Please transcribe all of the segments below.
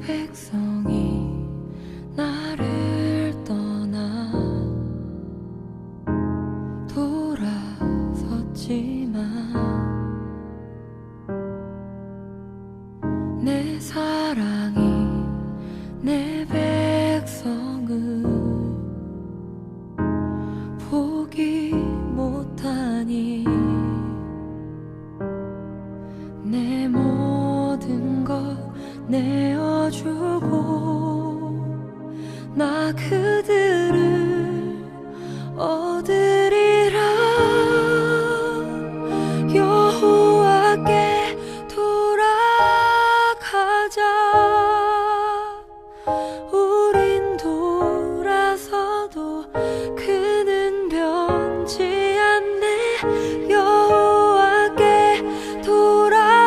백성이 나를 떠나 돌아섰지만 내 사랑이 내 백성을 포기 못하니 내 모든 것 내어주고 나 그들을 얻으리라. 여호와께 돌아가자. 우린 돌아서도 그는 변치 않네. 여호와께 돌아가자.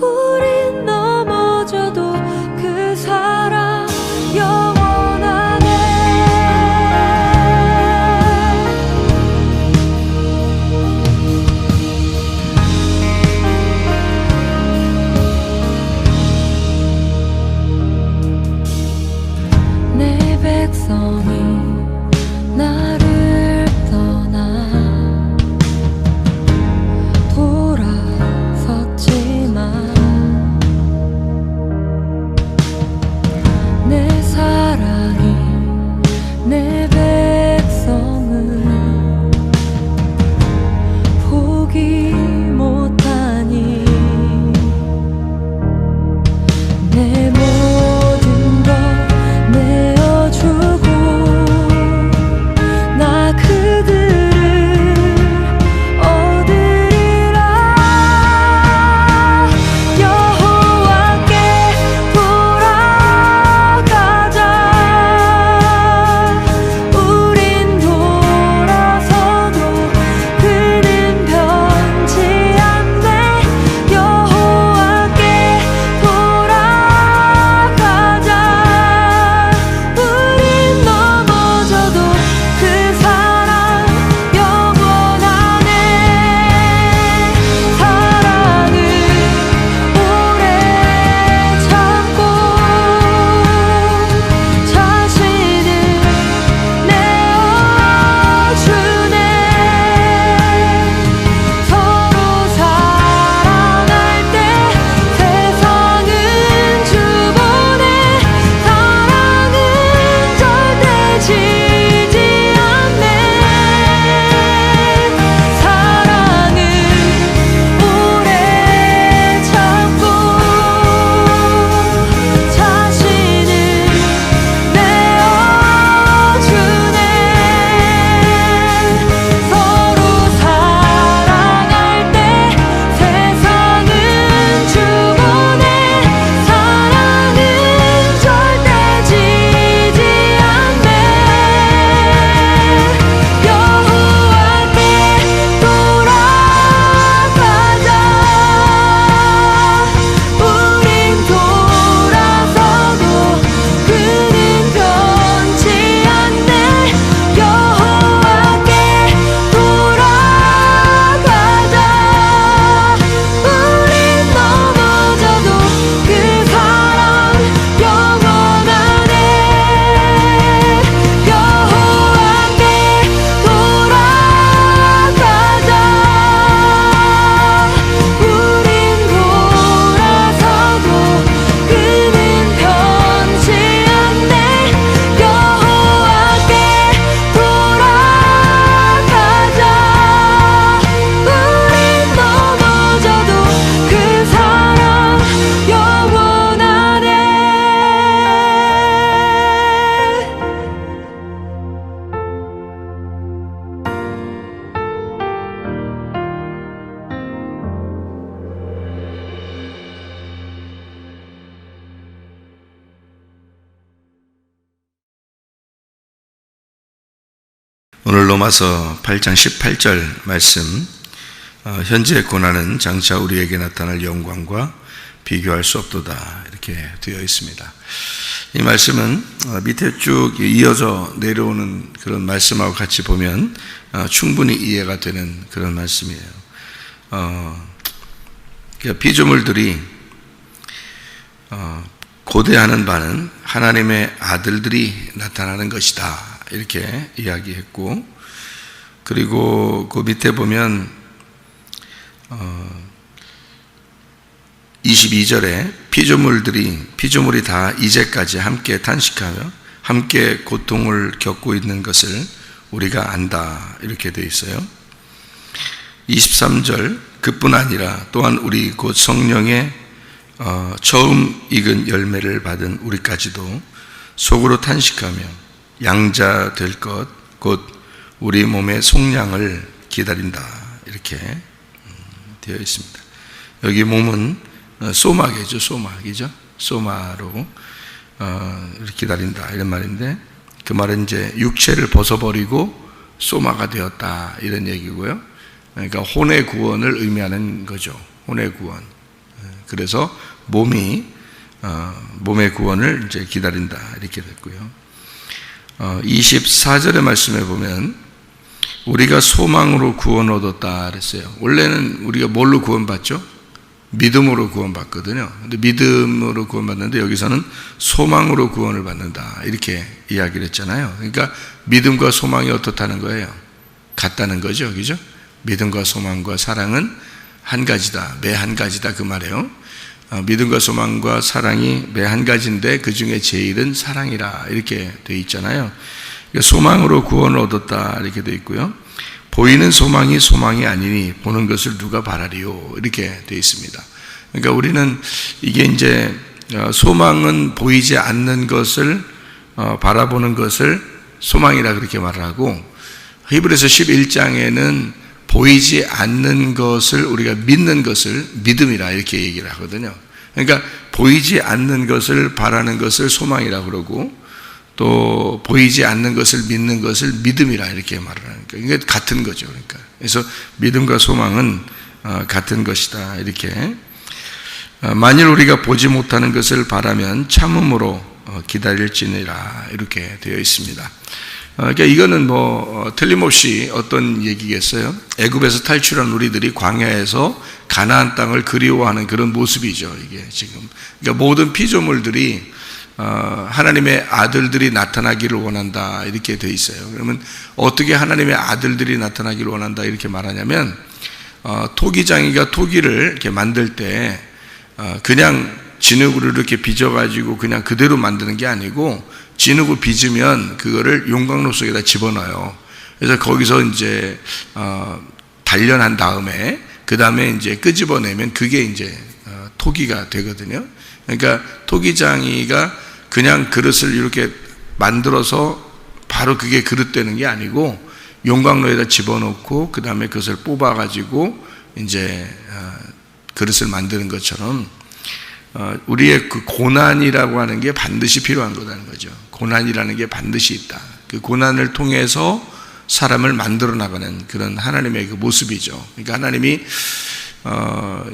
우린 넘어져도 그 사랑 영원하네. 내 백성이 나를 떠나 돌아섰지만 내 사랑이 내 백성을 포기 못하니 내 모든 것 내어주고 나 그들을 얻으리라. 여호와께 돌아가자. 우린 돌아서도 그는 변치 않네. 여호와께 돌아가자. 우린 넘어져도 그 사랑 영원하네. 사랑은 오래 참고 자신을 내어주네. 서로 사랑할 때 세상은 주보네. 사랑은 절대 지지 않네. 사랑은 오래 참고 자신을 내어주네. 서로 사랑할 때 세상은 주보네. 사랑은 절대 지지 않네. 여호와께 돌아가자. 우린 돌아서도 그는 변치 않네. 여호와께 돌아가자. 우린 넘어져도 그 사랑 영원하네. 여호와께 돌아가자. 우린 돌아서도 그는 변치 않네. 여호와께 돌아가자. 우린 넘어져도 그 사랑 영원하네. 오늘 로마서 8장 18절 말씀, 현재의 고난은 장차 우리에게 나타날 영광과 비교할 수 없도다, 이렇게 되어 있습니다. 이 말씀은 밑에 쭉 이어져 내려오는 그런 말씀하고 같이 보면 충분히 이해가 되는 그런 말씀이에요. 그러니까 피조물들이 고대하는 바는 하나님의 아들들이 나타나는 것이다 이렇게 이야기했고, 그리고 그 밑에 보면 22절에 피조물이 다 이제까지 함께 탄식하며 함께 고통을 겪고 있는 것을 우리가 안다 이렇게 되어 있어요. 23절 그뿐 아니라 또한 우리 곧 성령의 처음 익은 열매를 받은 우리까지도 속으로 탄식하며 양자 될 것 곧 우리 몸의 속량을 기다린다 이렇게 되어 있습니다. 여기 몸은 소마겠죠. 소마로 기다린다 이런 말인데, 그 말은 이제 육체를 벗어버리고 소마가 되었다 이런 얘기고요. 그러니까 혼의 구원을 의미하는 거죠. 혼의 구원. 그래서 몸의 구원을 이제 기다린다 이렇게 됐고요. 24절의 말씀에 보면 우리가 소망으로 구원 얻었다 그랬어요. 원래는 우리가 뭘로 구원받죠? 믿음으로 구원받거든요. 근데 믿음으로 구원받는데 여기서는 소망으로 구원을 받는다 이렇게 이야기를 했잖아요. 그러니까 믿음과 소망이 어떻다는 거예요? 같다는 거죠, 그죠? 믿음과 소망과 사랑은 한 가지다, 매 한 가지다 그 말이에요. 믿음과 소망과 사랑이 매 한 가지인데 그 중에 제일은 사랑이라 이렇게 되어 있잖아요. 그러니까 소망으로 구원을 얻었다 이렇게 되어 있고요. 보이는 소망이 아니니 보는 것을 누가 바라리요 이렇게 되어 있습니다. 그러니까 우리는 이게 이제 소망은 보이지 않는 것을 바라보는 것을 소망이라 그렇게 말을 하고, 히브리서 11장에는 보이지 않는 것을 우리가 믿는 것을 믿음이라 이렇게 얘기를 하거든요. 그러니까 보이지 않는 것을 바라는 것을 소망이라 그러고, 또 보이지 않는 것을 믿는 것을 믿음이라 이렇게 말을 하니까 이게 같은 거죠. 그러니까 그래서 믿음과 소망은 같은 것이다 이렇게. 만일 우리가 보지 못하는 것을 바라면 참음으로 기다릴지니라 이렇게 되어 있습니다. 그러니까 이거는 틀림없이 어떤 얘기겠어요? 애굽에서 탈출한 우리들이 광야에서 가나안 땅을 그리워하는 그런 모습이죠. 이게 지금 그러니까 모든 피조물들이 하나님의 아들들이 나타나기를 원한다 이렇게 돼 있어요. 그러면 어떻게 하나님의 아들들이 나타나기를 원한다 이렇게 말하냐면, 토기장이가 토기를 이렇게 만들 때 그냥 진흙으로 이렇게 빚어가지고 그냥 그대로 만드는 게 아니고, 진흙을 빚으면 그거를 용광로 속에다 집어넣어요. 그래서 거기서 이제 단련한 다음에 그 다음에 이제 끄집어내면 그게 이제 토기가 되거든요. 그러니까 토기장이가 그냥 그릇을 이렇게 만들어서 바로 그게 그릇 되는 게 아니고, 용광로에다 집어넣고 그 다음에 그것을 뽑아가지고 이제 그릇을 만드는 것처럼 우리의 그 고난이라고 하는 게 반드시 필요한 거라는 거죠. 고난이라는 게 반드시 있다. 그 고난을 통해서 사람을 만들어 나가는 그런 하나님의 그 모습이죠. 그러니까 하나님이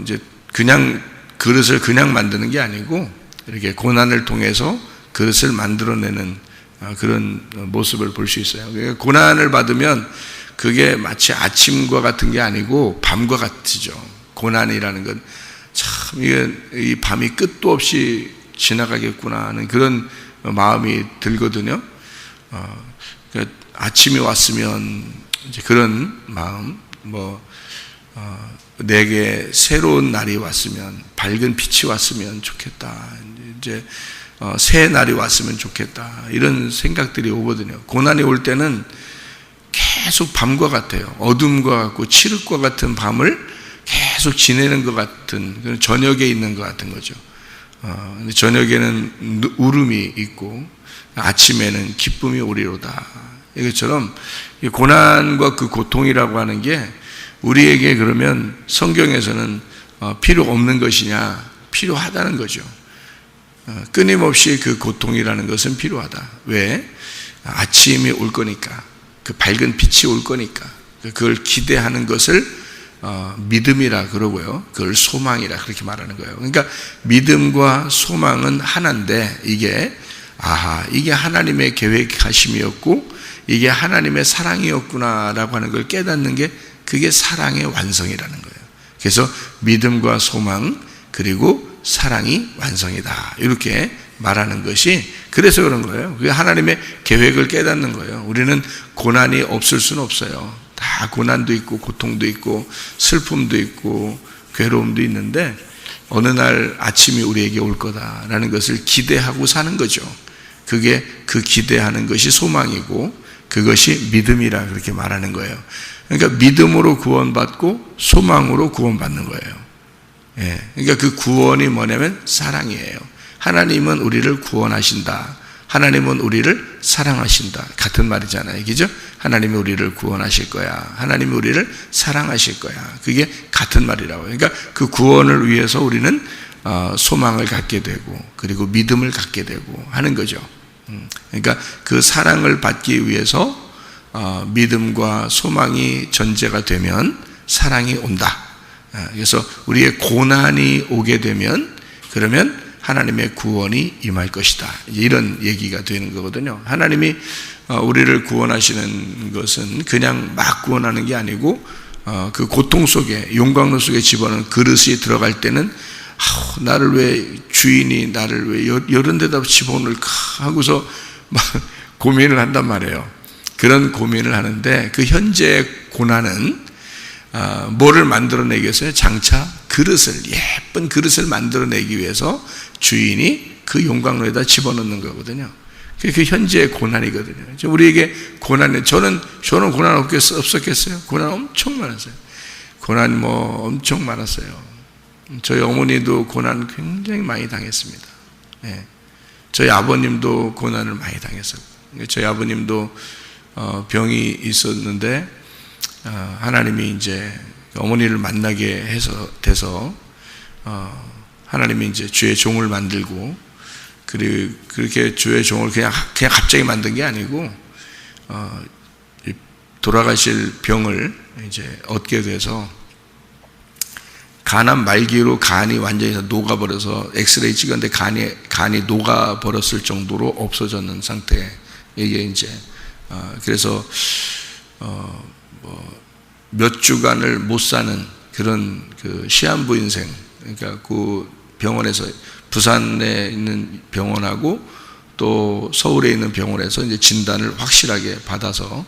이제 그냥 그릇을 그냥 만드는 게 아니고 이렇게 고난을 통해서 그릇을 만들어내는 그런 모습을 볼 수 있어요. 그러니까 고난을 받으면 그게 마치 아침과 같은 게 아니고 밤과 같죠. 고난이라는 건 참 이 밤이 끝도 없이 지나가겠구나 하는 그런 마음이 들거든요. 그러니까 아침이 왔으면 이제 그런 마음, 내게 새로운 날이 왔으면, 밝은 빛이 왔으면 좋겠다. 이제 새 날이 왔으면 좋겠다. 이런 생각들이 오거든요. 고난이 올 때는 계속 밤과 같아요. 어둠과 같고 칠흑과 같은 밤을 계속 지내는 것 같은, 저녁에 있는 것 같은 거죠. 저녁에는 울음이 있고 아침에는 기쁨이 오리로다. 이것처럼 고난과 그 고통이라고 하는 게 우리에게 그러면 성경에서는 필요 없는 것이냐? 필요하다는 거죠. 끊임없이 그 고통이라는 것은 필요하다. 왜? 아침이 올 거니까, 그 밝은 빛이 올 거니까, 그걸 기대하는 것을 믿음이라 그러고요. 그걸 소망이라 그렇게 말하는 거예요. 그러니까 믿음과 소망은 하나인데 이게 하나님의 계획하심이었고 이게 하나님의 사랑이었구나라고 하는 걸 깨닫는 게 그게 사랑의 완성이라는 거예요. 그래서 믿음과 소망 그리고 사랑이 완성이다. 이렇게 말하는 것이 그래서 그런 거예요. 그게 하나님의 계획을 깨닫는 거예요. 우리는 고난이 없을 수는 없어요. 다 고난도 있고 고통도 있고 슬픔도 있고 괴로움도 있는데 어느 날 아침이 우리에게 올 거다라는 것을 기대하고 사는 거죠. 그게 그 기대하는 것이 소망이고 그것이 믿음이라 그렇게 말하는 거예요. 그러니까 믿음으로 구원받고 소망으로 구원받는 거예요. 그러니까 그 구원이 뭐냐면 사랑이에요. 하나님은 우리를 구원하신다. 하나님은 우리를 사랑하신다. 같은 말이잖아요. 그죠? 하나님이 우리를 구원하실 거야. 하나님이 우리를 사랑하실 거야. 그게 같은 말이라고. 그러니까 그 구원을 위해서 우리는 소망을 갖게 되고 그리고 믿음을 갖게 되고 하는 거죠. 그러니까 그 사랑을 받기 위해서 믿음과 소망이 전제가 되면 사랑이 온다. 그래서 우리의 고난이 오게 되면 그러면 하나님의 구원이 임할 것이다. 이런 얘기가 되는 거거든요. 하나님이 우리를 구원하시는 것은 그냥 막 구원하는 게 아니고 그 고통 속에 용광로 속에 집어넣은 그릇이 들어갈 때는 나를 왜 주인이 나를 왜 이런 데다 집어넣을까 하고서 막 고민을 한단 말이에요. 그런 고민을 하는데 그 현재의 고난은 뭐를 만들어내겠어요? 장차 그릇을, 예쁜 그릇을 만들어내기 위해서 주인이 그 용광로에다 집어넣는 거거든요. 그게 현재의 고난이거든요. 우리에게 고난이, 저는 고난 없었겠어요? 고난 엄청 많았어요. 고난 엄청 많았어요. 저희 어머니도 고난 굉장히 많이 당했습니다. 저희 아버님도 고난을 많이 당했어요. 저희 아버님도 병이 있었는데 하나님이 이제 어머니를 만나게 돼서 하나님이 이제 주의 종을 만들고 그리고 그렇게 주의 종을 그냥 갑자기 만든 게 아니고 돌아가실 병을 이제 얻게 돼서 간암 말기로 간이 완전히 녹아버려서 엑스레이 찍었는데 간이 녹아버렸을 정도로 없어졌는 상태. 이게 이제 그래서 몇 주간을 못 사는 그런 그 시한부 인생. 그러니까 그 병원에서 부산에 있는 병원하고 또 서울에 있는 병원에서 이제 진단을 확실하게 받아서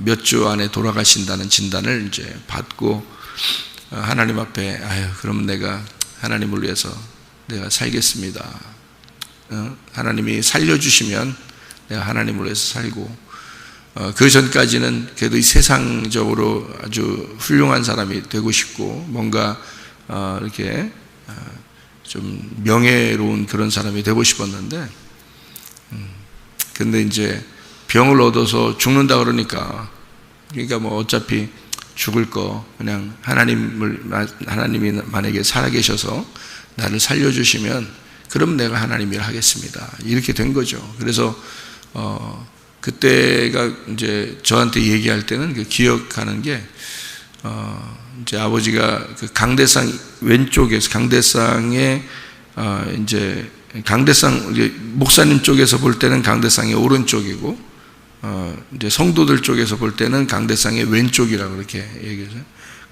몇 주 안에 돌아가신다는 진단을 이제 받고 하나님 앞에 그럼 내가 하나님을 위해서 내가 살겠습니다. 하나님이 살려주시면 내가 하나님을 위해서 살고 그 전까지는 그래도 이 세상적으로 아주 훌륭한 사람이 되고 싶고 뭔가 이렇게 좀 명예로운 그런 사람이 되고 싶었는데 근데 이제 병을 얻어서 죽는다 그러니까 어차피 죽을 거 그냥 하나님이 만약에 살아계셔서 나를 살려주시면 그럼 내가 하나님 일 하겠습니다. 이렇게 된 거죠. 그래서 그때가 이제 저한테 얘기할 때는 그 기억하는 게 이제 아버지가 그 강대상 왼쪽에서 강대상에 이제 목사님 쪽에서 볼 때는 강대상의 오른쪽이고 이제 성도들 쪽에서 볼 때는 강대상의 왼쪽이라고 그렇게 얘기해서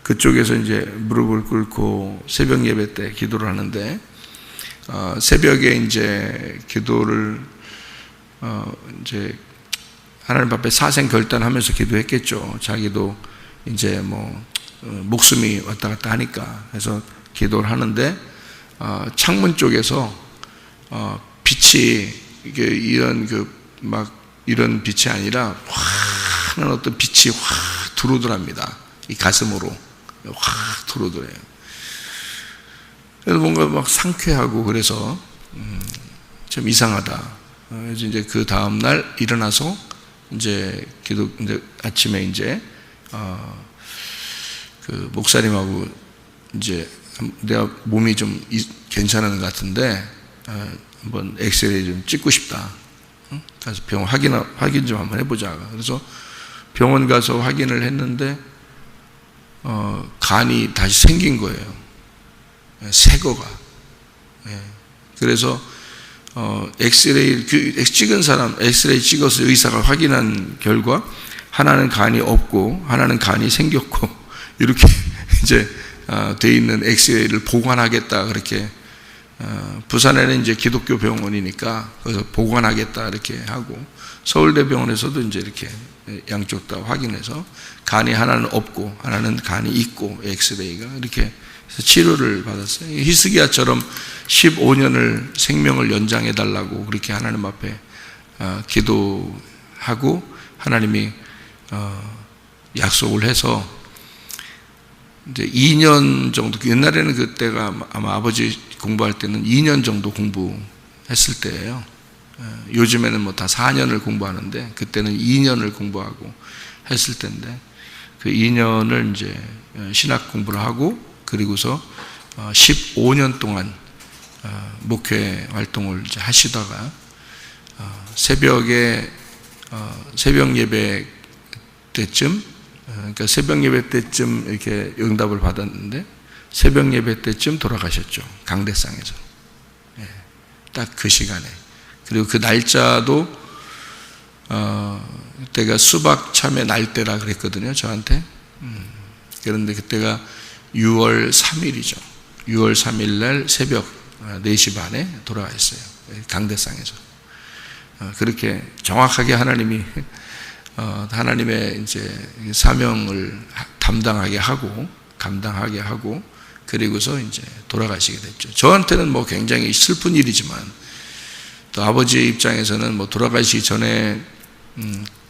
그쪽에서 이제 무릎을 꿇고 새벽 예배 때 기도를 하는데 새벽에 이제 기도를 이제 하나님 앞에 사생 결단하면서 기도했겠죠. 자기도 이제 목숨이 왔다 갔다 하니까. 그래서 기도를 하는데 창문 쪽에서 빛이 이게 이런 빛이 아니라 환한 어떤 빛이 확 들어오더랍니다. 이 가슴으로 확 들어오더래요. 그래서 뭔가 막 상쾌하고 그래서 좀 이상하다. 그래서 이제 그 다음 날 일어나서 이제 아침에 이제 그 목사님하고 이제 내가 몸이 좀 괜찮은 것 같은데 한번 엑스레이 좀 찍고 싶다. 가서 병원 확인 좀 한번 해보자. 그래서 병원 가서 확인을 했는데 간이 다시 생긴 거예요. 새 거가. 그래서 엑스레이 찍은 사람 엑스레이 찍어서 의사가 확인한 결과 하나는 간이 없고 하나는 간이 생겼고 이렇게 이제 돼 있는 엑스레이를 보관하겠다 그렇게 부산에는 이제 기독교 병원이니까 그래서 보관하겠다 이렇게 하고, 서울대병원에서도 이제 이렇게 양쪽 다 확인해서 간이 하나는 없고 하나는 간이 있고, 엑스레이가 이렇게 해서 치료를 받았어요. 히스기야처럼 15년을 생명을 연장해 달라고 그렇게 하나님 앞에 기도하고, 하나님이 약속을 해서 이제 2년 정도, 옛날에는 그때가 아마 아버지 공부할 때는 2년 정도 공부했을 때예요. 요즘에는 뭐 다 4년을 공부하는데 그때는 2년을 공부하고 했을 때인데, 그 2년을 이제 신학 공부를 하고, 그리고서 15년 동안 목회 활동을 이제 하시다가 새벽 예배 때쯤, 그러니까 새벽 예배 때쯤 이렇게 응답을 받았는데 새벽 예배 때쯤 돌아가셨죠. 강대상에서. 딱 그 시간에. 그리고 그 날짜도 그때가 수박 참외 날때라 그랬거든요, 저한테. 그런데 그때가 6월 3일이죠. 6월 3일 날 새벽 4시 반에 돌아가셨어요. 강대상에서. 그렇게 정확하게 하나님이 하나님의 이제 사명을 감당하게 하고 그리고서 이제 돌아가시게 됐죠. 저한테는 뭐 굉장히 슬픈 일이지만, 또 아버지의 입장에서는 뭐 돌아가시기 전에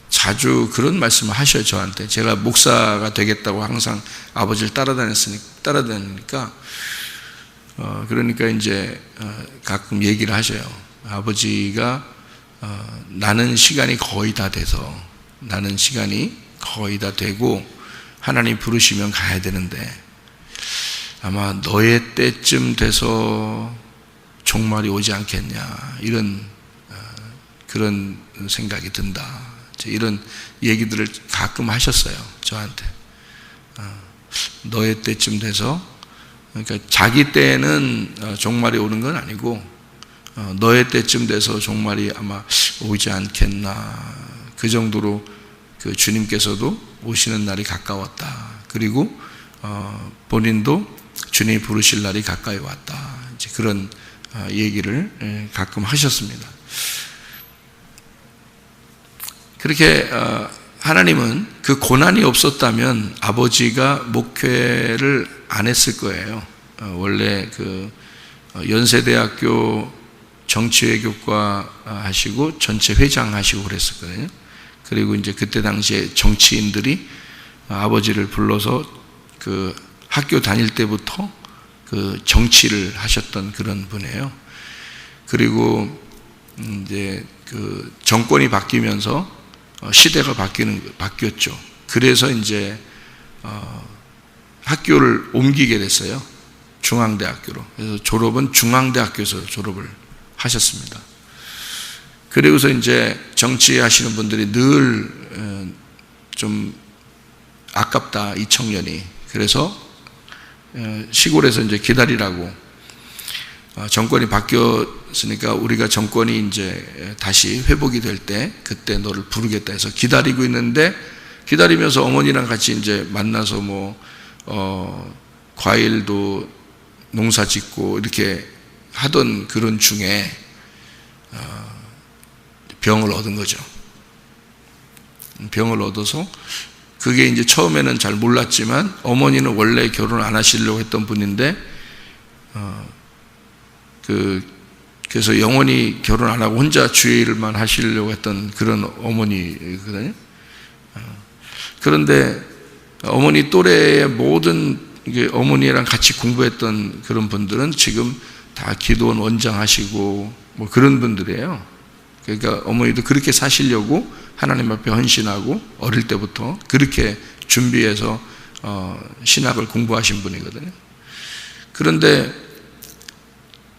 자주 그런 말씀을 하셔요, 저한테. 제가 목사가 되겠다고 항상 아버지를 따라다니니까 그러니까 이제 가끔 얘기를 하셔요. 아버지가 나는 시간이 거의 다 되고 하나님 부르시면 가야 되는데 아마 너의 때쯤 돼서 종말이 오지 않겠냐, 이런 그런 생각이 든다, 이런 얘기들을 가끔 하셨어요, 저한테. 너의 때쯤 돼서, 그러니까 자기 때는 종말이 오는 건 아니고 너의 때쯤 돼서 종말이 아마 오지 않겠나, 그 정도로 그 주님께서도 오시는 날이 가까웠다. 그리고 본인도 주님이 부르실 날이 가까이 왔다. 이제 그런 얘기를 가끔 하셨습니다. 그렇게 하나님은 그 고난이 없었다면 아버지가 목회를 안 했을 거예요. 원래 그 연세대학교 정치외교과 하시고 전체 회장 하시고 그랬었거든요. 그리고 이제 그때 당시에 정치인들이 아버지를 불러서 그 학교 다닐 때부터 그 정치를 하셨던 그런 분이에요. 그리고 이제 그 정권이 바뀌면서 시대가 바뀌었죠. 그래서 이제 학교를 옮기게 됐어요. 중앙대학교로. 그래서 졸업은 중앙대학교에서 졸업을 하셨습니다. 그리고서 이제 정치하시는 분들이 늘 좀 아깝다, 이 청년이. 그래서 시골에서 이제 기다리라고, 정권이 바뀌었으니까 우리가 정권이 이제 다시 회복이 될 때 그때 너를 부르겠다 해서 기다리고 있는데, 기다리면서 어머니랑 같이 이제 만나서 뭐 과일도 농사 짓고 이렇게 하던 그런 중에 병을 얻은 거죠. 병을 얻어서, 그게 이제 처음에는 잘 몰랐지만 어머니는 원래 결혼 안 하시려고 했던 분인데 그래서 영원히 결혼 안 하고 혼자 주의 일만 하시려고 했던 그런 어머니거든요. 그런데 어머니 또래의 모든 어머니랑 같이 공부했던 그런 분들은 지금 다 기도원 원장 하시고 뭐 그런 분들이에요. 그러니까 어머니도 그렇게 사시려고 하나님 앞에 헌신하고 어릴 때부터 그렇게 준비해서 신학을 공부하신 분이거든요. 그런데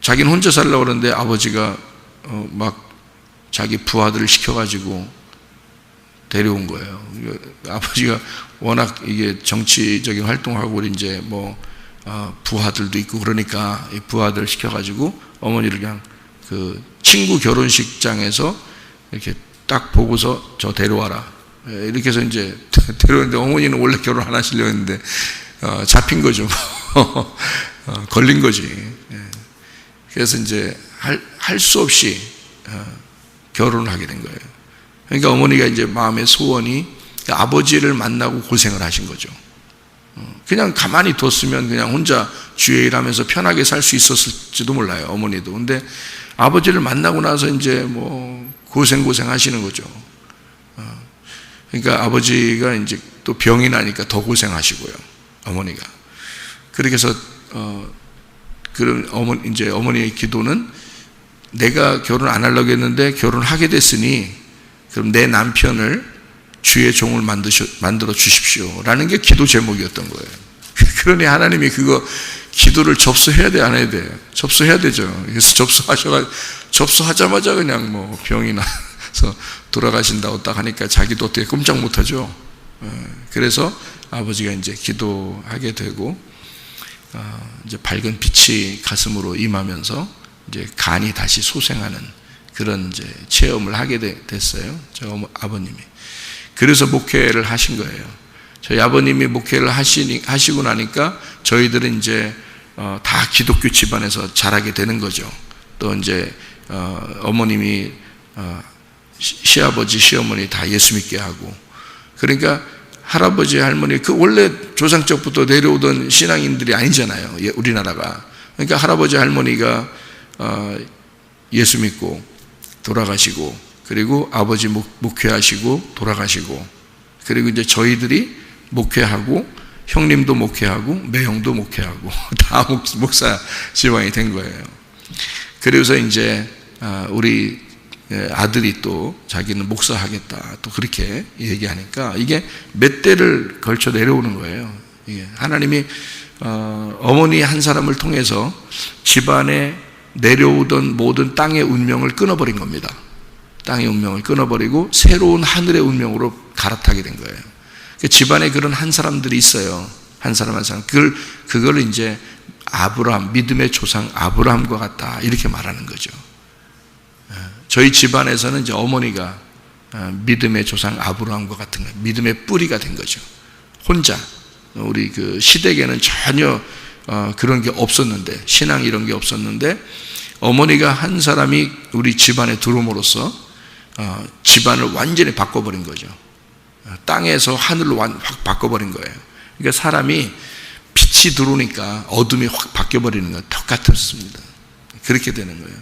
자기는 혼자 살려고 그러는데 아버지가 막 자기 부하들을 시켜가지고 데려온 거예요. 아버지가 워낙 이게 정치적인 활동하고 이제 뭐 부하들도 있고 그러니까 이 부하들 시켜가지고 어머니를 그냥 그 친구 결혼식장에서 이렇게 딱 보고서 저 데려와라, 이렇게 해서 이제 데려왔는데 어머니는 원래 결혼 안 하시려고 했는데 잡힌 거죠. 걸린 거지. 그래서 이제 할 수 없이 결혼을 하게 된 거예요. 그러니까 어머니가 이제 마음의 소원이 아버지를 만나고 고생을 하신 거죠. 그냥 가만히 뒀으면 그냥 혼자 주의 일하면서 편하게 살 수 있었을지도 몰라요, 어머니도. 근데 아버지를 만나고 나서 이제 뭐 고생 하시는 거죠. 그러니까 아버지가 이제 또 병이 나니까 더 고생하시고요, 어머니가. 그렇게 해서 그런 이제 어머니의 기도는 내가 결혼 안 하려고 했는데 결혼하게 됐으니 그럼 내 남편을 주의 종을 만들어 주십시오라는 게 기도 제목이었던 거예요. 그러니 하나님이 그거 기도를 접수해야 돼, 안 해야 돼? 접수해야 되죠. 그래서 접수하자마자 그냥 뭐 병이 나서 돌아가신다고 딱 하니까 자기도 어떻게 꼼짝 못하죠. 그래서 아버지가 이제 기도하게 되고 이제 밝은 빛이 가슴으로 임하면서 이제 간이 다시 소생하는 그런 이제 체험을 하게 됐어요. 저 아버님이. 그래서 목회를 하신 거예요. 저희 아버님이 목회를 하시고 나니까 저희들은 이제 다 기독교 집안에서 자라게 되는 거죠. 또 이제 어머님이 시아버지, 시어머니 다 예수 믿게 하고, 그러니까 할아버지, 할머니 그 원래 조상적부터 내려오던 신앙인들이 아니잖아요, 우리나라가. 그러니까 할아버지, 할머니가 예수 믿고 돌아가시고, 그리고 아버지 목회하시고 돌아가시고, 그리고 이제 저희들이 목회하고 형님도 목회하고 매형도 목회하고 다 목사 지방이 된 거예요. 그래서 이제 우리 아들이 또 자기는 목사하겠다 또 그렇게 얘기하니까 이게 몇 대를 걸쳐 내려오는 거예요. 이게 하나님이 어머니 한 사람을 통해서 집안에 내려오던 모든 땅의 운명을 끊어버린 겁니다. 땅의 운명을 끊어버리고 새로운 하늘의 운명으로 갈아타게 된 거예요. 집안에 그런 한 사람들이 있어요. 한 사람. 그걸 이제 아브라함, 믿음의 조상 아브라함과 같다 이렇게 말하는 거죠. 저희 집안에서는 이제 어머니가 믿음의 조상 아브라함과 같은 거예요. 믿음의 뿌리가 된 거죠. 혼자. 우리 그 시댁에는 전혀 그런 게 없었는데, 신앙 이런 게 없었는데, 어머니가 한 사람이 우리 집안에 들어옴으로써 집안을 완전히 바꿔버린 거죠. 땅에서 하늘로 확 바꿔버린 거예요. 그러니까 사람이 빛이 들어오니까 어둠이 확 바뀌어버리는 거 똑같았습니다. 그렇게 되는 거예요.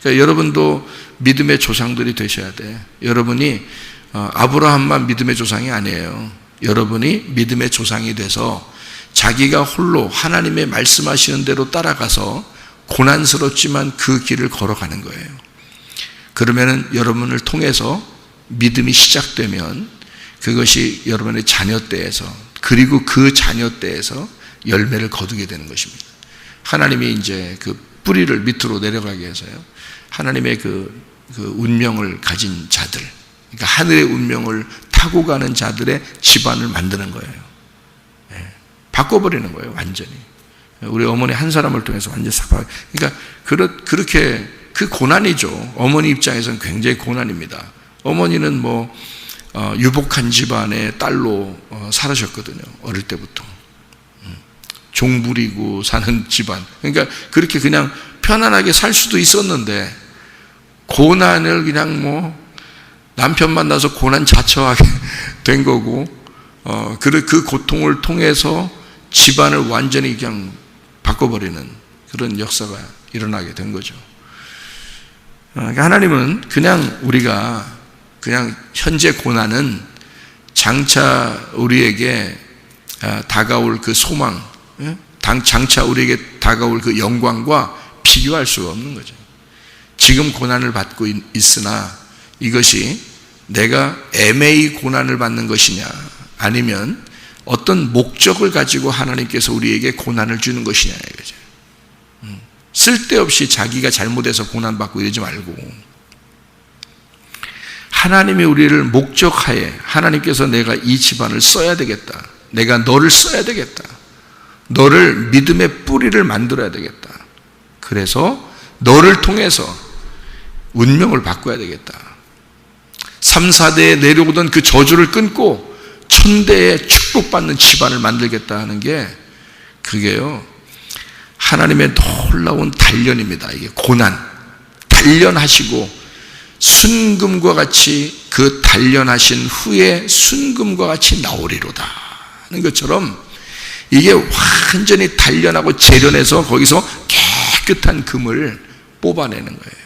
그러니까 여러분도 믿음의 조상들이 되셔야 돼. 여러분이 아브라함만 믿음의 조상이 아니에요. 여러분이 믿음의 조상이 돼서 자기가 홀로 하나님의 말씀하시는 대로 따라가서 고난스럽지만 그 길을 걸어가는 거예요. 그러면은 여러분을 통해서 믿음이 시작되면 그것이 여러분의 자녀때에서, 그리고 그 자녀때에서 열매를 거두게 되는 것입니다. 하나님이 이제 그 뿌리를 밑으로 내려가게 해서요, 하나님의 그 운명을 가진 자들, 그러니까 하늘의 운명을 타고 가는 자들의 집안을 만드는 거예요. 바꿔버리는 거예요, 완전히. 우리 어머니 한 사람을 통해서 완전히 싹 바꿔. 그러니까 그렇게 그 고난이죠. 어머니 입장에서는 굉장히 고난입니다. 어머니는 뭐 유복한 집안의 딸로 살으셨거든요. 어릴 때부터. 종 부리고 사는 집안. 그러니까 그렇게 그냥 편안하게 살 수도 있었는데, 고난을 그냥 뭐 남편 만나서 고난 자처하게 된 거고, 그 고통을 통해서 집안을 완전히 그냥 바꿔버리는 그런 역사가 일어나게 된 거죠. 그러니까 하나님은 그냥 우리가 그냥 현재 고난은 장차 우리에게 다가올 그 소망, 장차 우리에게 다가올 그 영광과 비교할 수가 없는 거죠. 지금 고난을 받고 있으나 이것이 내가 애매히 고난을 받는 것이냐, 아니면 어떤 목적을 가지고 하나님께서 우리에게 고난을 주는 것이냐 이거죠. 쓸데없이 자기가 잘못해서 고난받고 이러지 말고, 하나님이 우리를 목적하에, 하나님께서 내가 이 집안을 써야 되겠다, 내가 너를 써야 되겠다, 너를 믿음의 뿌리를 만들어야 되겠다, 그래서 너를 통해서 운명을 바꿔야 되겠다, 3, 4대에 내려오던 그 저주를 끊고 천대에 축복받는 집안을 만들겠다 하는 게, 그게요, 하나님의 놀라운 단련입니다. 이게 고난, 단련하시고 순금과 같이 그 단련하신 후에 순금과 같이 나오리로다 하는 것처럼 이게 완전히 단련하고 재련해서 거기서 깨끗한 금을 뽑아내는 거예요.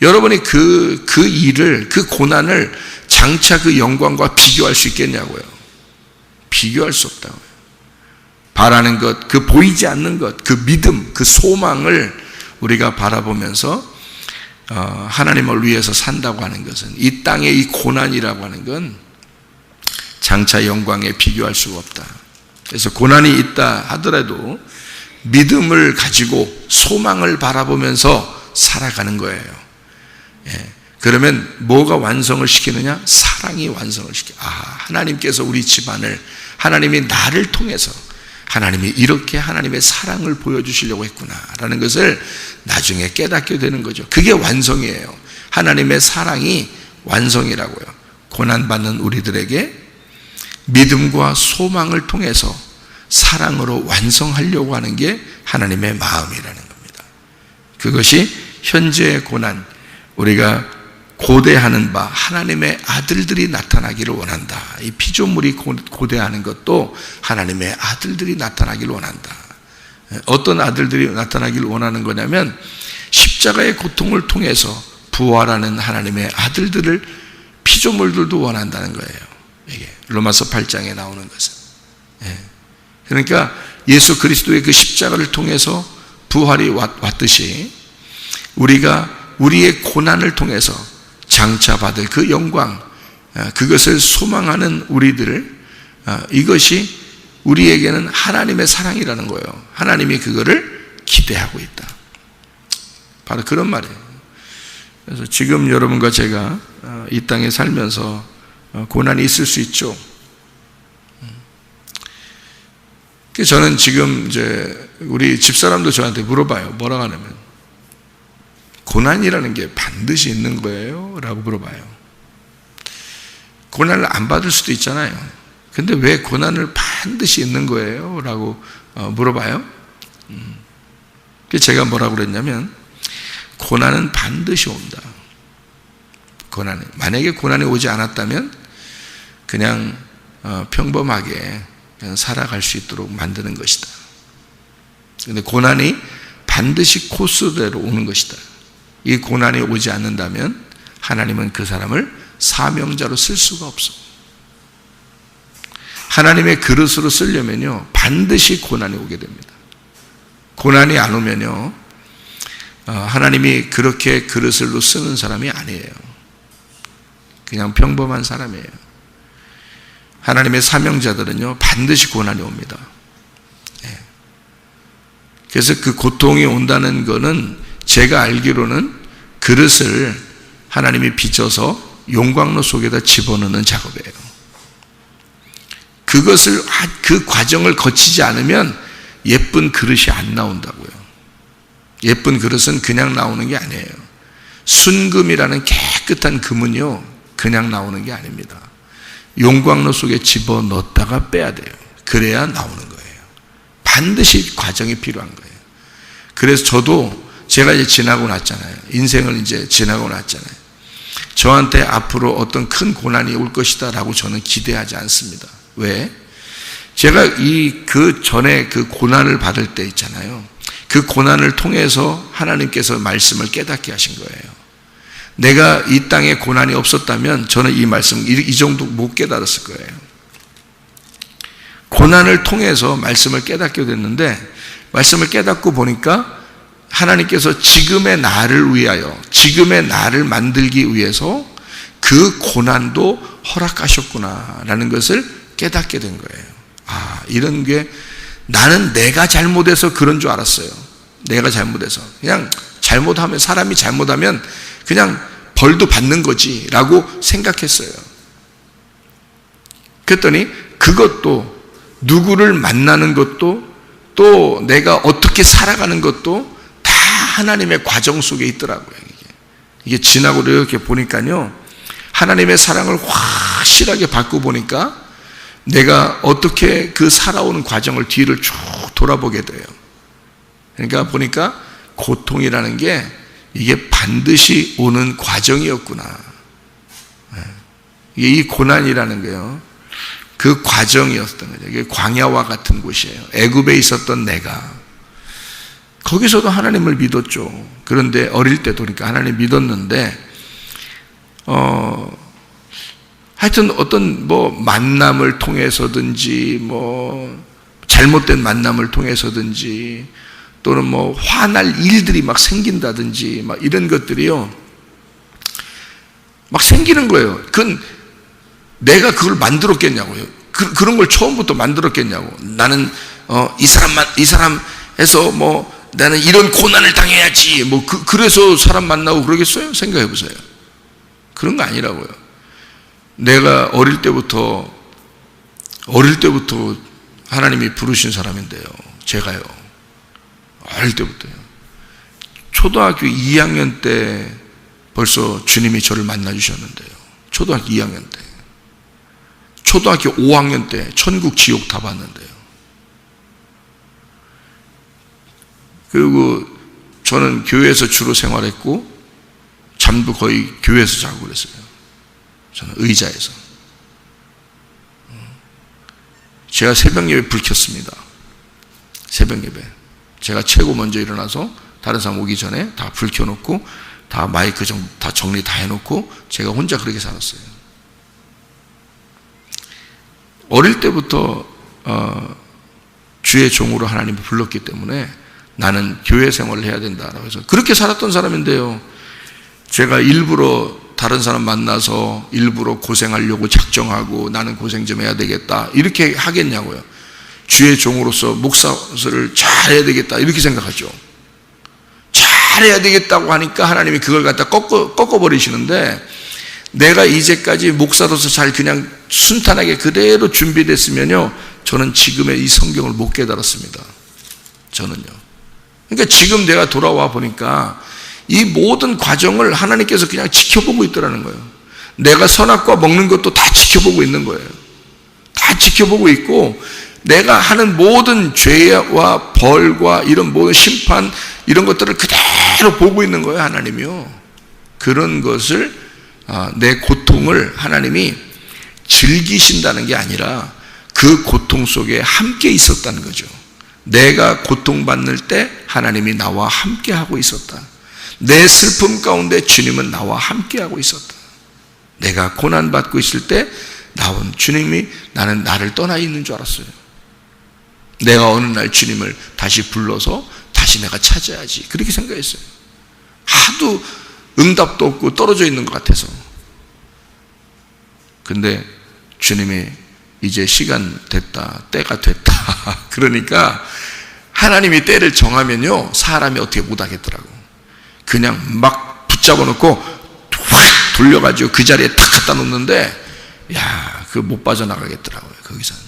여러분이 그 일을, 그 고난을 장차 그 영광과 비교할 수 있겠냐고요. 비교할 수 없다고요. 바라는 것, 그 보이지 않는 것, 그 믿음, 그 소망을 우리가 바라보면서 하나님을 위해서 산다고 하는 것은, 이 땅의 이 고난이라고 하는 건 장차 영광에 비교할 수가 없다. 그래서 고난이 있다 하더라도 믿음을 가지고 소망을 바라보면서 살아가는 거예요. 그러면 뭐가 완성을 시키느냐? 사랑이 완성을 시켜. 하나님께서 우리 집안을, 하나님이 나를 통해서 하나님이 이렇게 하나님의 사랑을 보여주시려고 했구나라는 것을 나중에 깨닫게 되는 거죠. 그게 완성이에요. 하나님의 사랑이 완성이라고요. 고난받는 우리들에게 믿음과 소망을 통해서 사랑으로 완성하려고 하는 게 하나님의 마음이라는 겁니다. 그것이 현재의 고난, 우리가 고대하는 바 하나님의 아들들이 나타나기를 원한다. 이 피조물이 고대하는 것도 하나님의 아들들이 나타나기를 원한다. 어떤 아들들이 나타나기를 원하는 거냐면 십자가의 고통을 통해서 부활하는 하나님의 아들들을 피조물들도 원한다는 거예요. 이게 로마서 8장에 나오는 것은. 그러니까 예수 그리스도의 그 십자가를 통해서 부활이 왔듯이 우리가 우리의 고난을 통해서 장차 받을 그 영광, 그것을 소망하는 우리들, 이것이 우리에게는 하나님의 사랑이라는 거예요. 하나님이 그거를 기대하고 있다. 바로 그런 말이에요. 그래서 지금 여러분과 제가 이 땅에 살면서 고난이 있을 수 있죠. 저는 지금 이제 우리 집사람도 저한테 물어봐요. 뭐라고 하냐면 고난이라는 게 반드시 있는 거예요? 라고 물어봐요. 고난을 안 받을 수도 있잖아요. 근데 왜 고난을 반드시 있는 거예요? 라고 물어봐요. 제가 뭐라고 그랬냐면 고난은 반드시 온다. 만약에 고난이 오지 않았다면 그냥 평범하게 그냥 살아갈 수 있도록 만드는 것이다. 근데 고난이 반드시 코스대로 오는 것이다. 이 고난이 오지 않는다면 하나님은 그 사람을 사명자로 쓸 수가 없어. 하나님의 그릇으로 쓰려면요 반드시 고난이 오게 됩니다. 고난이 안 오면요 하나님이 그렇게 그릇으로 쓰는 사람이 아니에요. 그냥 평범한 사람이에요. 하나님의 사명자들은요 반드시 고난이 옵니다. 그래서 그 고통이 온다는 것은 제가 알기로는 그릇을 하나님이 빚어서 용광로 속에다 집어넣는 작업이에요. 그것을, 그 과정을 거치지 않으면 예쁜 그릇이 안 나온다고요. 예쁜 그릇은 그냥 나오는 게 아니에요. 순금이라는 깨끗한 금은요 그냥 나오는 게 아닙니다. 용광로 속에 집어넣었다가 빼야 돼요. 그래야 나오는 거예요. 반드시 과정이 필요한 거예요. 그래서 저도 제가 이제 지나고 났잖아요. 인생을 이제 지나고 났잖아요. 저한테 앞으로 어떤 큰 고난이 올 것이다 라고 저는 기대하지 않습니다. 왜? 제가 그 전에 그 고난을 받을 때 있잖아요. 그 고난을 통해서 하나님께서 말씀을 깨닫게 하신 거예요. 내가 이 땅에 고난이 없었다면 저는 이 말씀 이 정도 못 깨달았을 거예요. 고난을 통해서 말씀을 깨닫게 됐는데 말씀을 깨닫고 보니까 하나님께서 지금의 나를 위하여, 지금의 나를 만들기 위해서 그 고난도 허락하셨구나라는 것을 깨닫게 된 거예요. 이런 게 나는 내가 잘못해서 그런 줄 알았어요. 내가 잘못해서. 그냥 잘못하면, 사람이 잘못하면 그냥 벌도 받는 거지 라고 생각했어요. 그랬더니 그것도, 누구를 만나는 것도, 또 내가 어떻게 살아가는 것도 다 하나님의 과정 속에 있더라고요. 이게 지나고 이렇게 보니까요 하나님의 사랑을 확실하게 받고 보니까 내가 어떻게 그 살아오는 과정을 뒤를 쭉 돌아보게 돼요. 그러니까 보니까 고통이라는 게 이게 반드시 오는 과정이었구나. 이 고난이라는 게요, 그 과정이었던 거죠. 이게 광야와 같은 곳이에요. 애굽에 있었던 내가 거기서도 하나님을 믿었죠. 그런데 어릴 때도 그러니까 하나님 믿었는데 하여튼 어떤 뭐 만남을 통해서든지 뭐 잘못된 만남을 통해서든지 또는 뭐 화날 일들이 막 생긴다든지 막 이런 것들이요 막 생기는 거예요. 그건 내가 그걸 만들었겠냐고요. 그런 걸 처음부터 만들었겠냐고. 나는 이 사람에서 뭐 나는 이런 고난을 당해야지 뭐 그래서 사람 만나고 그러겠어요? 생각해 보세요. 그런 거 아니라고요. 내가 어릴 때부터 하나님이 부르신 사람인데요. 제가요. 어릴 때부터요. 초등학교 2학년 때 벌써 주님이 저를 만나 주셨는데요. 초등학교 2학년 때. 초등학교 5학년 때 천국 지옥 다 봤는데요. 그리고 저는 교회에서 주로 생활했고 잠도 거의 교회에서 자고 그랬어요. 저는 의자에서. 제가 새벽 예배 불 켰습니다. 새벽 예배. 제가 최고 먼저 일어나서 다른 사람 오기 전에 다 불 켜놓고 다 마이크 다 정리 다 해놓고 제가 혼자 그렇게 살았어요. 어릴 때부터 주의 종으로 하나님이 불렀기 때문에 나는 교회 생활을 해야 된다라고 해서 그렇게 살았던 사람인데요. 제가 일부러 다른 사람 만나서 일부러 고생하려고 작정하고 나는 고생 좀 해야 되겠다 이렇게 하겠냐고요. 주의 종으로서 목사를 잘해야 되겠다 이렇게 생각하죠. 잘해야 되겠다고 하니까 하나님이 그걸 갖다 꺾어버리시는데 내가 이제까지 목사로서 잘 그냥 순탄하게 그대로 준비됐으면요 저는 지금의 이 성경을 못 깨달았습니다. 저는요. 그러니까 지금 내가 돌아와 보니까 이 모든 과정을 하나님께서 그냥 지켜보고 있더라는 거예요. 내가 선악과 먹는 것도 다 지켜보고 있는 거예요. 다 지켜보고 있고 내가 하는 모든 죄와 벌과 이런 모든 심판 이런 것들을 그대로 보고 있는 거예요. 하나님이요. 그런 것을 내 고통을 하나님이 즐기신다는 게 아니라 그 고통 속에 함께 있었다는 거죠. 내가 고통받는 때 하나님이 나와 함께 하고 있었다. 내 슬픔 가운데 주님은 나와 함께 하고 있었다. 내가 고난받고 있을 때 나온 주님이 나는 나를 떠나 있는 줄 알았어요. 내가 어느 날 주님을 다시 불러서 다시 내가 찾아야지 그렇게 생각했어요. 하도 응답도 없고 떨어져 있는 것 같아서. 근데 주님이 이제 시간 됐다, 때가 됐다 그러니까 하나님이 때를 정하면요 사람이 어떻게 못하겠더라고. 그냥 막 붙잡아 놓고 확 돌려가지고 그 자리에 탁 갖다 놓는데 야, 그거 못 빠져나가겠더라고요. 거기서는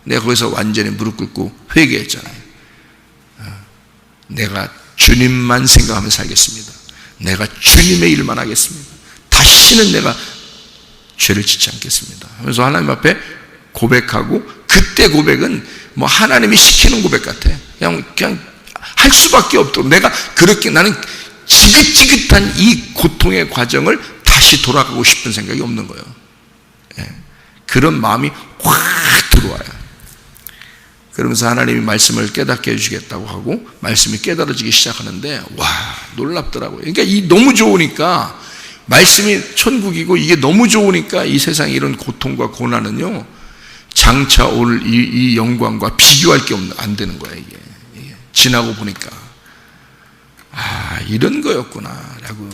내가 거기서 완전히 무릎 꿇고 회개했잖아요. 내가 주님만 생각하며 살겠습니다. 내가 주님의 일만 하겠습니다. 다시는 내가 죄를 짓지 않겠습니다 하면서 하나님 앞에 고백하고, 그때 고백은 뭐 하나님이 시키는 고백 같아. 그냥 할 수밖에 없도록 내가 그렇게 나는 지긋지긋한 이 고통의 과정을 다시 돌아가고 싶은 생각이 없는 거예요. 그런 마음이 확 들어와요. 그러면서 하나님이 말씀을 깨닫게 해주시겠다고 하고 말씀이 깨달아지기 시작하는데 와, 놀랍더라고요. 그러니까 이 너무 좋으니까, 말씀이 천국이고 이게 너무 좋으니까 이 세상에 이런 고통과 고난은요 장차 올 이 영광과 비교할 게 안 되는 거야. 이게 지나고 보니까 이런 거였구나 라고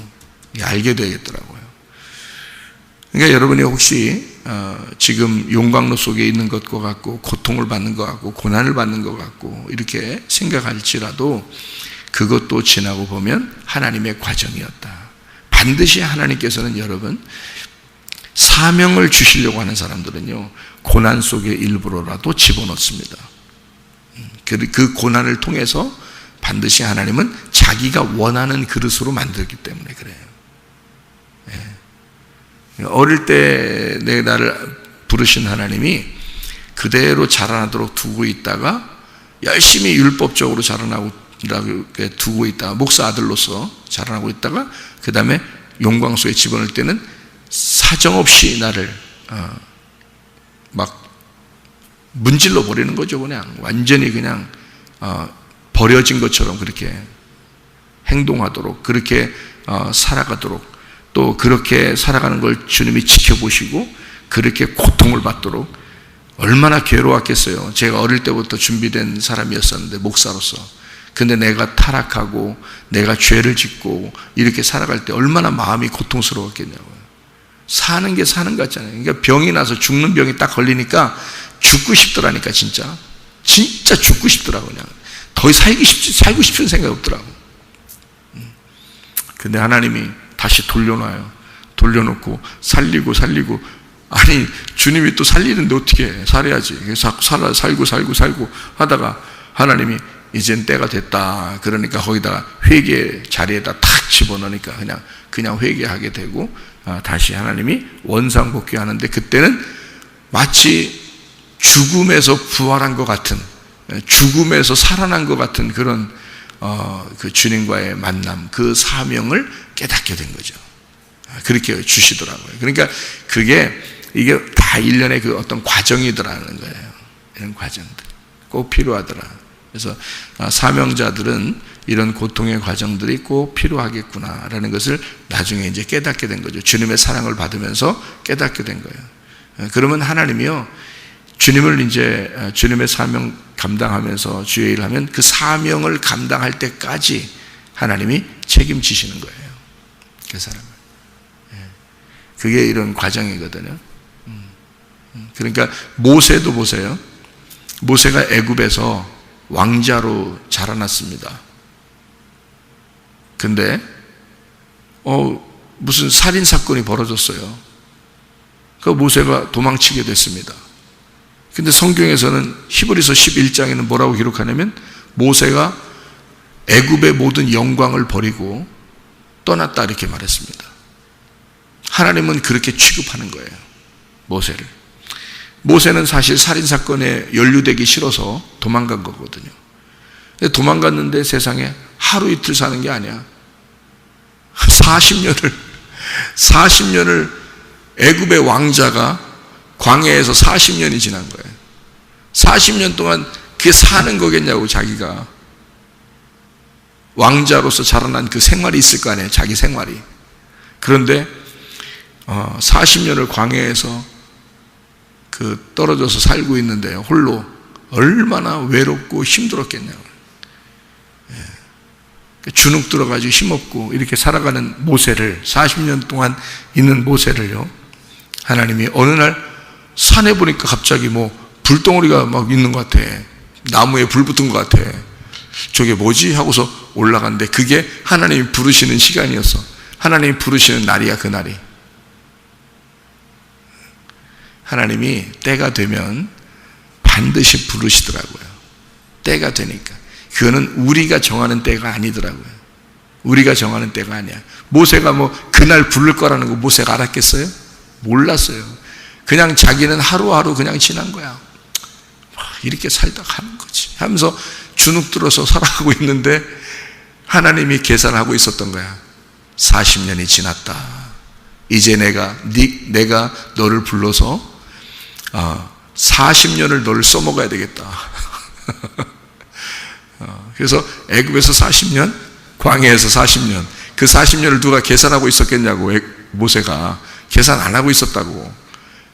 알게 되겠더라고요. 그러니까 여러분이 혹시 지금 용광로 속에 있는 것과 같고 고통을 받는 것 같고 고난을 받는 것 같고 이렇게 생각할지라도 그것도 지나고 보면 하나님의 과정이었다. 반드시 하나님께서는 여러분 사명을 주시려고 하는 사람들은요 고난 속에 일부러라도 집어넣습니다. 그 고난을 통해서 반드시 하나님은 자기가 원하는 그릇으로 만들기 때문에 그래요. 어릴 때 나를 부르신 하나님이 그대로 자라나도록 두고 있다가 열심히 율법적으로 자라나고 두고 있다가 목사 아들로서 자라나고 있다가 그 다음에 용광 속에 집어넣을 때는 사정없이 나를 막 문질러 버리는 거죠. 그냥 완전히 그냥 버려진 것처럼 그렇게 행동하도록, 그렇게 살아가도록, 또 그렇게 살아가는 걸 주님이 지켜보시고 그렇게 고통을 받도록 얼마나 괴로웠겠어요. 제가 어릴 때부터 준비된 사람이었었는데, 목사로서. 근데 내가 타락하고 내가 죄를 짓고 이렇게 살아갈 때 얼마나 마음이 고통스러웠겠냐고요. 사는 게 사는 것 같잖아요. 그러니까 병이 나서 죽는 병이 딱 걸리니까 죽고 싶더라니까. 진짜 죽고 싶더라고. 그냥 더 살고 싶은 생각이 없더라고. 근데 하나님이 다시 돌려놔요. 돌려놓고 살리고 아니 주님이 또 살리는데 어떻게 해? 살아야지. 살고 하다가 하나님이 이젠 때가 됐다. 그러니까 거기다가 회개 자리에다 탁 집어넣으니까 그냥 회개하게 되고 다시 하나님이 원상복귀하는데, 그때는 마치 죽음에서 부활한 것 같은, 죽음에서 살아난 것 같은 그런 그 주님과의 만남, 그 사명을 깨닫게 된 거죠. 그렇게 주시더라고요. 그러니까 이게 다 일련의 그 어떤 과정이더라는 거예요. 이런 과정들 꼭 필요하더라. 그래서 사명자들은 이런 고통의 과정들이 꼭 필요하겠구나라는 것을 나중에 이제 깨닫게 된 거죠. 주님의 사랑을 받으면서 깨닫게 된 거예요. 그러면 하나님이요, 주님을 이제 주님의 사명 감당하면서 주의 일을 하면 그 사명을 감당할 때까지 하나님이 책임지시는 거예요. 그 사람을. 그게 이런 과정이거든요. 그러니까 모세도 보세요. 모세가 애굽에서 왕자로 자라났습니다. 근데 무슨 살인 사건이 벌어졌어요. 그 모세가 도망치게 됐습니다. 근데 성경에서는 히브리서 11장에는 뭐라고 기록하냐면, 모세가 애굽의 모든 영광을 버리고 떠났다 이렇게 말했습니다. 하나님은 그렇게 취급하는 거예요, 모세를. 모세는 사실 살인사건에 연루되기 싫어서 도망간 거거든요. 근데 도망갔는데 세상에 하루 이틀 사는 게 아니야. 40년을 애굽의 왕자가 광야에서 40년이 지난 거예요. 40년 동안 그게 사는 거겠냐고. 자기가 왕자로서 자라난 그 생활이 있을 거 아니에요, 자기 생활이. 그런데 40년을 광야에서 떨어져서 살고 있는데 홀로 얼마나 외롭고 힘들었겠냐고. 주눅 들어가지고 힘없고 이렇게 살아가는 모세를, 40년 동안 있는 모세를요, 하나님이 어느 날 산에 보니까 갑자기 불덩어리가 막 있는 것 같아. 나무에 불 붙은 것 같아. 저게 뭐지? 하고서 올라갔는데 그게 하나님이 부르시는 시간이었어. 하나님이 부르시는 날이야, 그 날이. 하나님이 때가 되면 반드시 부르시더라고요. 때가 되니까. 그거는 우리가 정하는 때가 아니더라고요. 우리가 정하는 때가 아니야. 모세가 그날 부를 거라는 거 모세가 알았겠어요? 몰랐어요. 그냥 자기는 하루하루 그냥 지난 거야. 이렇게 살다 가는 거지 하면서 주눅 들어서 살아가고 있는데 하나님이 계산하고 있었던 거야. 40년이 지났다. 이제 내가 너를 불러서 40년을 너를 써먹어야 되겠다. 그래서 애굽에서 40년, 광야에서 40년, 그 40년을 누가 계산하고 있었겠냐고. 모세가 계산 안 하고 있었다고.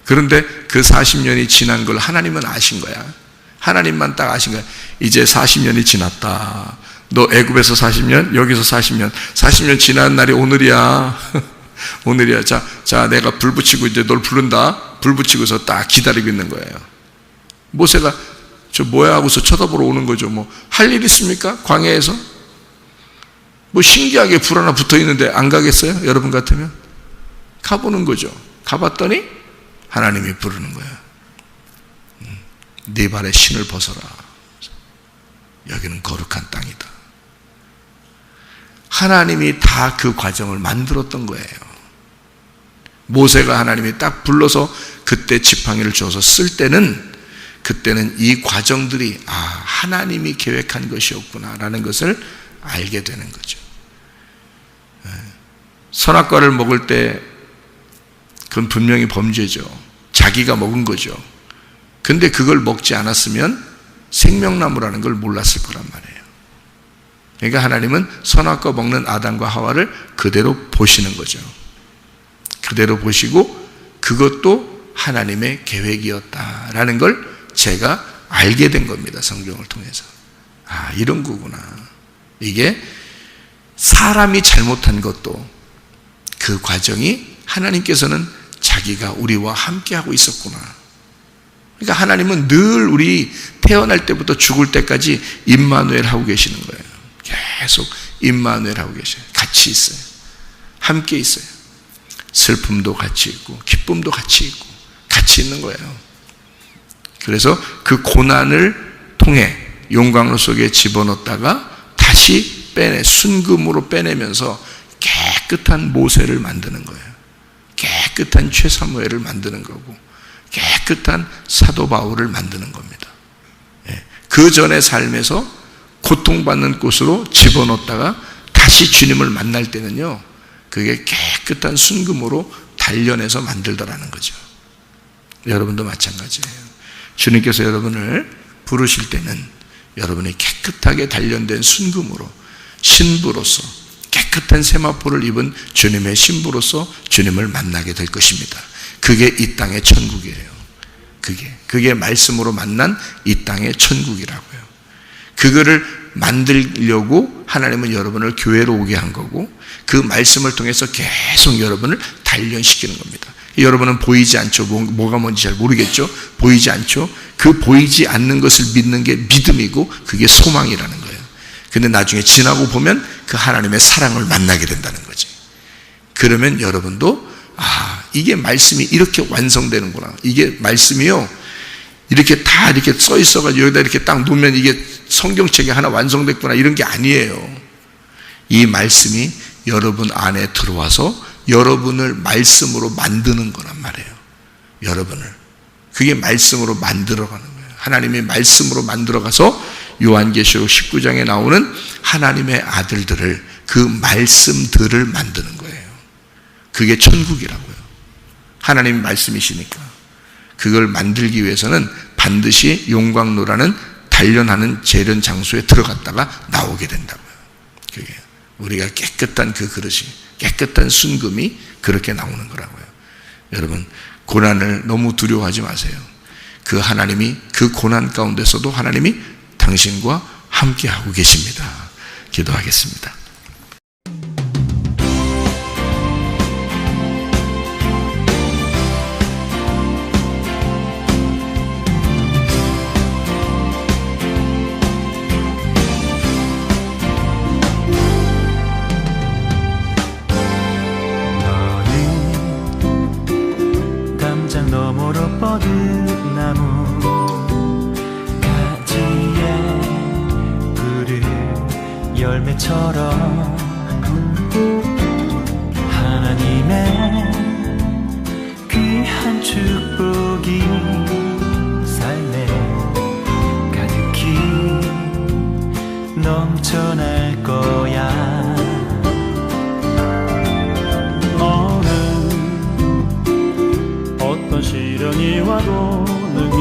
그런데 그 40년이 지난 걸 하나님은 아신 거야. 하나님만 딱 아신 거야. 이제 40년이 지났다. 너 애굽에서 40년, 여기서 40년 지난 날이 오늘이야. 오늘이야. 자, 내가 불 붙이고 이제 널 부른다. 불 붙이고서 딱 기다리고 있는 거예요. 모세가 저 뭐야 하고서 쳐다보러 오는 거죠. 할 일 있습니까? 광야에서? 신기하게 불 하나 붙어 있는데 안 가겠어요? 여러분 같으면? 가보는 거죠. 가봤더니 하나님이 부르는 거예요. 네 발에 신을 벗어라. 여기는 거룩한 땅이다. 하나님이 다 그 과정을 만들었던 거예요. 모세가 하나님이 딱 불러서 그때 지팡이를 줘서 쓸 때는, 그때는 이 과정들이 하나님이 계획한 것이었구나라는 것을 알게 되는 거죠. 선악과를 먹을 때 그건 분명히 범죄죠. 자기가 먹은 거죠. 근데 그걸 먹지 않았으면 생명나무라는 걸 몰랐을 거란 말이에요. 그러니까 하나님은 선악과 먹는 아담과 하와를 그대로 보시는 거죠. 그대로 보시고 그것도 하나님의 계획이었다라는 걸 제가 알게 된 겁니다. 성경을 통해서. 아, 이런 거구나. 이게 사람이 잘못한 것도 그 과정이 하나님께서는 자기가 우리와 함께하고 있었구나. 그러니까 하나님은 늘 우리 태어날 때부터 죽을 때까지 임마누엘 하고 계시는 거예요. 계속 임마누엘 하고 계셔요. 같이 있어요. 함께 있어요. 슬픔도 같이 있고 기쁨도 같이 있고 같이 있는 거예요. 그래서 그 고난을 통해 용광로 속에 집어넣었다가 다시 순금으로 빼내면서 깨끗한 모세를 만드는 거예요. 깨끗한 최사무엘을 만드는 거고 깨끗한 사도 바울을 만드는 겁니다. 그 전의 삶에서 고통받는 곳으로 집어넣었다가 다시 주님을 만날 때는요, 그게 깨끗한 순금으로 단련해서 만들더라는 거죠. 여러분도 마찬가지예요. 주님께서 여러분을 부르실 때는 여러분이 깨끗하게 단련된 순금으로 신부로서 깨끗한 세마포를 입은 주님의 신부로서 주님을 만나게 될 것입니다. 그게 이 땅의 천국이에요. 그게 말씀으로 만난 이 땅의 천국이라고요. 그거를 만들려고 하나님은 여러분을 교회로 오게 한 거고 그 말씀을 통해서 계속 여러분을 단련시키는 겁니다. 여러분은 보이지 않죠. 뭐가 뭔지 잘 모르겠죠. 보이지 않죠. 그 보이지 않는 것을 믿는 게 믿음이고 그게 소망이라는 거예요. 근데 나중에 지나고 보면 그 하나님의 사랑을 만나게 된다는 거지. 그러면 여러분도 이게 말씀이 이렇게 완성되는구나. 이게 말씀이요, 이렇게 다 이렇게 써 있어가지고 여기다 이렇게 딱 놓으면 이게 성경책이 하나 완성됐구나, 이런 게 아니에요. 이 말씀이 여러분 안에 들어와서 여러분을 말씀으로 만드는 거란 말이에요. 여러분을. 그게 말씀으로 만들어가는 거예요. 하나님의 말씀으로 만들어가서 요한계시록 19장에 나오는 하나님의 아들들을, 그 말씀들을 만드는 거예요. 그게 천국이라고요. 하나님의 말씀이시니까. 그걸 만들기 위해서는 반드시 용광로라는 단련하는 재련 장소에 들어갔다가 나오게 된다고요. 그게 우리가 깨끗한 그 그릇이, 깨끗한 순금이 그렇게 나오는 거라고요. 여러분, 고난을 너무 두려워하지 마세요. 그 하나님이 그 고난 가운데서도 하나님이 당신과 함께하고 계십니다. 기도하겠습니다. 너머로 뻗은 나무 가지에 푸른 열매처럼 하나님의 귀한 축복이 삶에 가득히 넘쳐날 거야. 어떤 시련이 와도 능히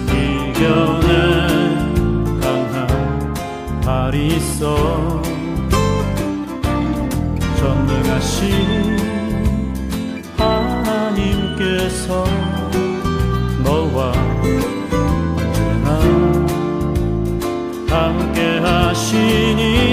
이겨낼 강한 발이 있어. 전능하신 하나님께서 너와 언제나 함께 하시니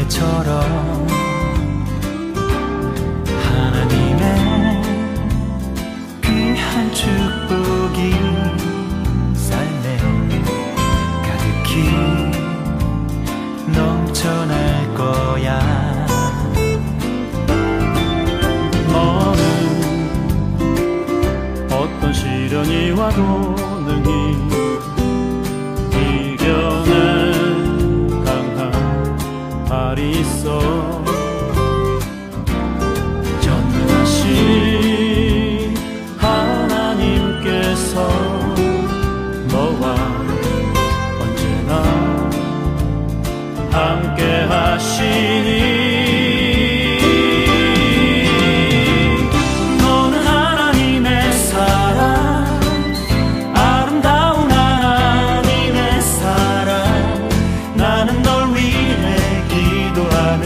때처럼 하나님의 귀한 축복이 삶에 가득히 넘쳐날 거야. 너는 어떤 시련이 와도 능히 이겨낸 강한 발이 있어. 전능하신 하나님께서 너와 언제나 함께 하시니. 너는 하나님의 사랑, 아름다운 하나님의 사랑. 나는 널 위해 기도하며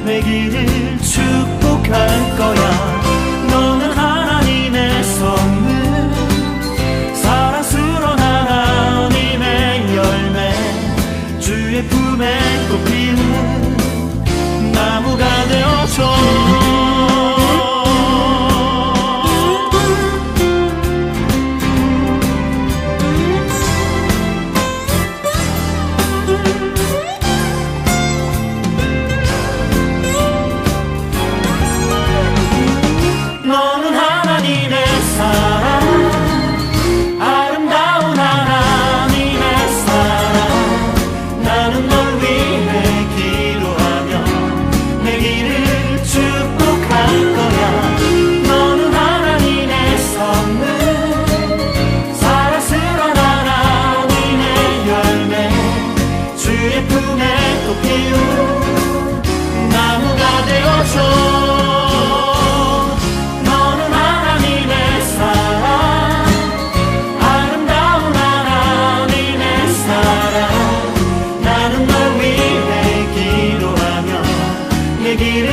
내 길을 축복할 거야. 너는 하나님의 선물, 사랑스러운 하나님의 열매. 주의 품에 꽃피는 나무가 되어줘. 너는 하나님의 사랑, 아름다운 하나님의 사랑. 나는 널 위해 기도하며 내 길을 축복할 거야. 너는 하나님의 선물, 사랑스러운 하나님의 열매. 주의 품에 꽃 피운 나무가 되어줘. 너는 하나님의 사랑, 아름다운 하나님의 사랑. 나는 널 위해 기도하며 내 길을